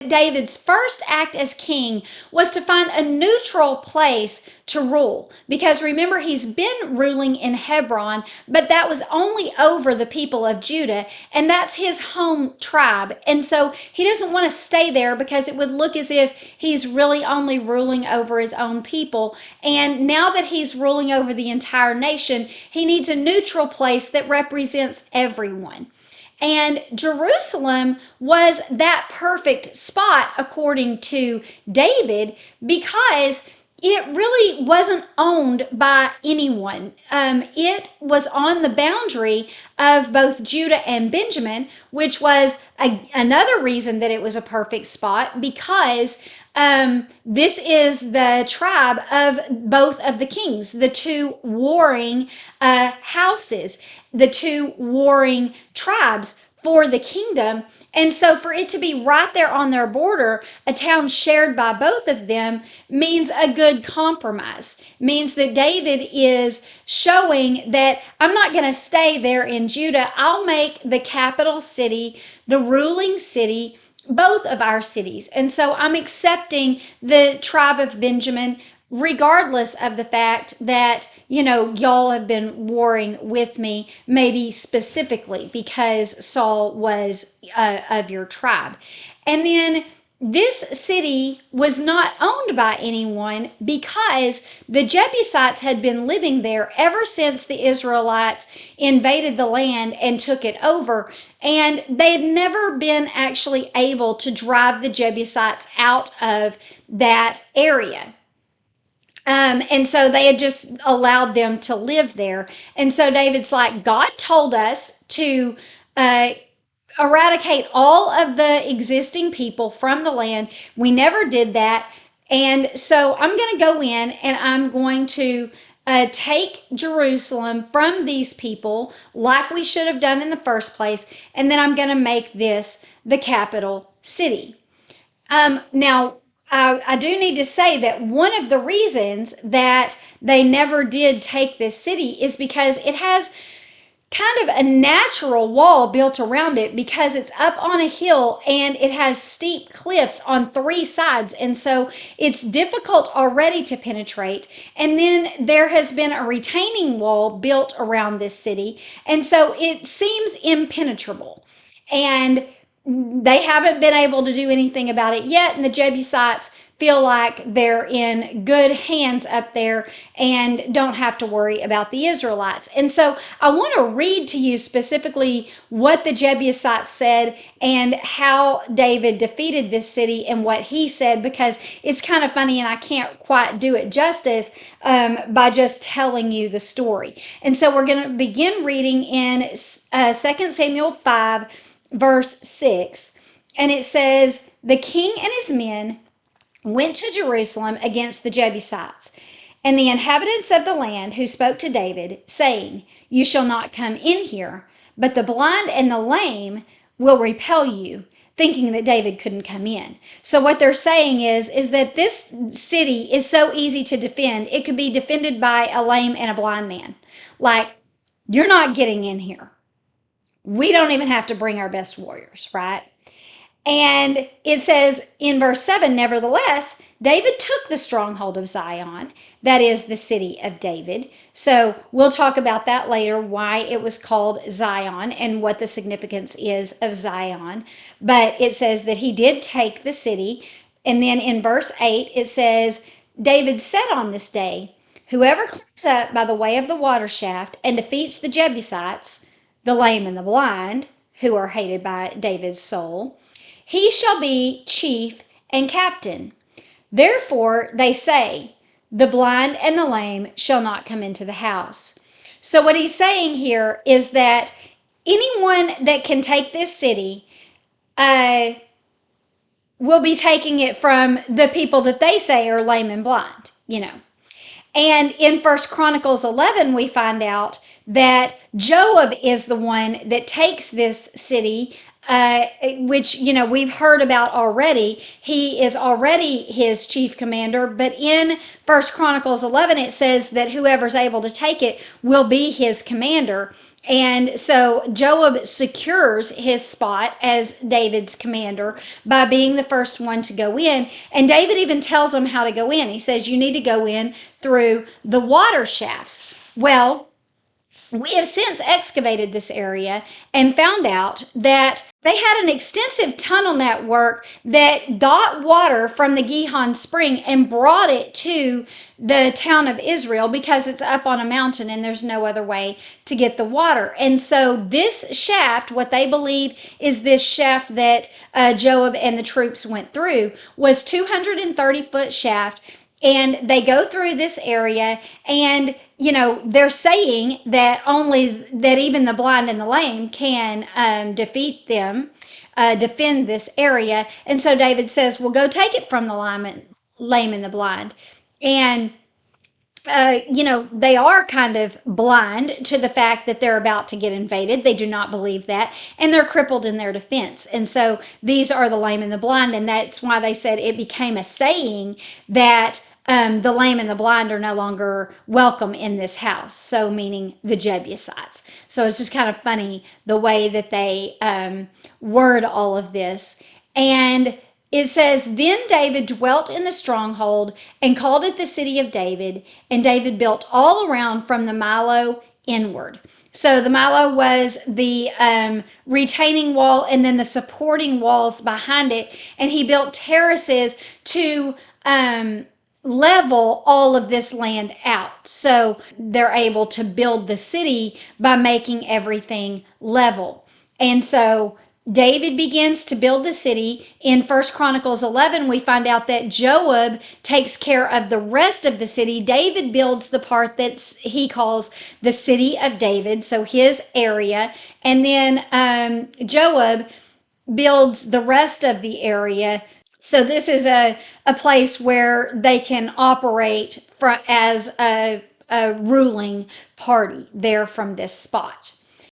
David's first act as king was to find a neutral place to rule. Because remember, he's been ruling in Hebron, but that was only over the people of Judah, and that's his home tribe. And so he doesn't want to stay there because it would look as if he's really only ruling over his own people. And now that he's ruling over the entire nation, he needs a neutral place that represents everyone. And Jerusalem was that perfect spot, according to David, because it really wasn't owned by anyone. It was on the boundary of both Judah and Benjamin, which was another reason that it was a perfect spot, because this is the tribe of both of the kings, the two warring houses, the two warring tribes for the kingdom. And so for it to be right there on their border, a town shared by both of them, means a good compromise. Means that David is showing that I'm not going to stay there in Judah. I'll make the capital city, the ruling city, both of our cities. And so I'm accepting the tribe of Benjamin, regardless of the fact that, y'all have been warring with me, maybe specifically because Saul was of your tribe. And then this city was not owned by anyone because the Jebusites had been living there ever since the Israelites invaded the land and took it over. And they had never been actually able to drive the Jebusites out of that area. And so they had just allowed them to live there. And so David's like, God told us to eradicate all of the existing people from the land. We never did that. And so I'm going to go in and I'm going to take Jerusalem from these people like we should have done in the first place. And then I'm going to make this the capital city. Now, I do need to say that one of the reasons that they never did take this city is because it has kind of a natural wall built around it, because it's up on a hill and it has steep cliffs on three sides. And so it's difficult already to penetrate. And then there has been a retaining wall built around this city. And so it seems impenetrable. And they haven't been able to do anything about it yet, and the Jebusites feel like they're in good hands up there and don't have to worry about the Israelites. And so I want to read to you specifically what the Jebusites said and how David defeated this city and what he said, because it's kind of funny and I can't quite do it justice by just telling you the story. And so we're going to begin reading in 2 Samuel 5, verse 6, and it says, "The king and his men went to Jerusalem against the Jebusites, and the inhabitants of the land who spoke to David, saying, You shall not come in here, but the blind and the lame will repel you," thinking that David couldn't come in. So what they're saying is that this city is so easy to defend, it could be defended by a lame and a blind man. Like, you're not getting in here. We don't even have to bring our best warriors, right? And it says in verse 7, "Nevertheless, David took the stronghold of Zion," that is the city of David. So we'll talk about that later, why it was called Zion and what the significance is of Zion. But it says that he did take the city. And then in verse 8, it says, "David said on this day, Whoever climbs up by the way of the water shaft and defeats the Jebusites, the lame and the blind, who are hated by David's soul, he shall be chief and captain. Therefore they say, The blind and the lame shall not come into the house." So what he's saying here is that anyone that can take this city will be taking it from the people that they say are lame and blind, And in 1 Chronicles 11, we find out that Joab is the one that takes this city which we've heard about already. He is already his chief commander, but in First Chronicles 11 it says that whoever's able to take it will be his commander. And so Joab secures his spot as David's commander by being the first one to go in. And David even tells him how to go in. He says, you need to go in through the water shafts. Well, we have since excavated this area and found out that they had an extensive tunnel network that got water from the Gihon Spring and brought it to the town of Israel because it's up on a mountain and there's no other way to get the water. And so this shaft, what they believe is this shaft that Joab and the troops went through, was 230-foot shaft, and they go through this area, and they're saying that only that even the blind and the lame can defeat them, defend this area. And so David says, well, go take it from the lame and the blind. And they are kind of blind to the fact that they're about to get invaded. They do not believe that, and they're crippled in their defense. And so these are the lame and the blind, and that's why they said it became a saying that the lame and the blind are no longer welcome in this house. So, meaning the Jebusites. So it's just kind of funny the way that they word all of this. And it says, then David dwelt in the stronghold and called it the city of David, and David built all around from the Millo inward. So the Millo was the retaining wall and then the supporting walls behind it, and he built terraces to level all of this land out. So they're able to build the city by making everything level. And so David begins to build the city. In First Chronicles 11, we find out that Joab takes care of the rest of the city. David builds the part that he calls the city of David, so his area. And then Joab builds the rest of the area. So this is a place where they can operate as a ruling party there from this spot.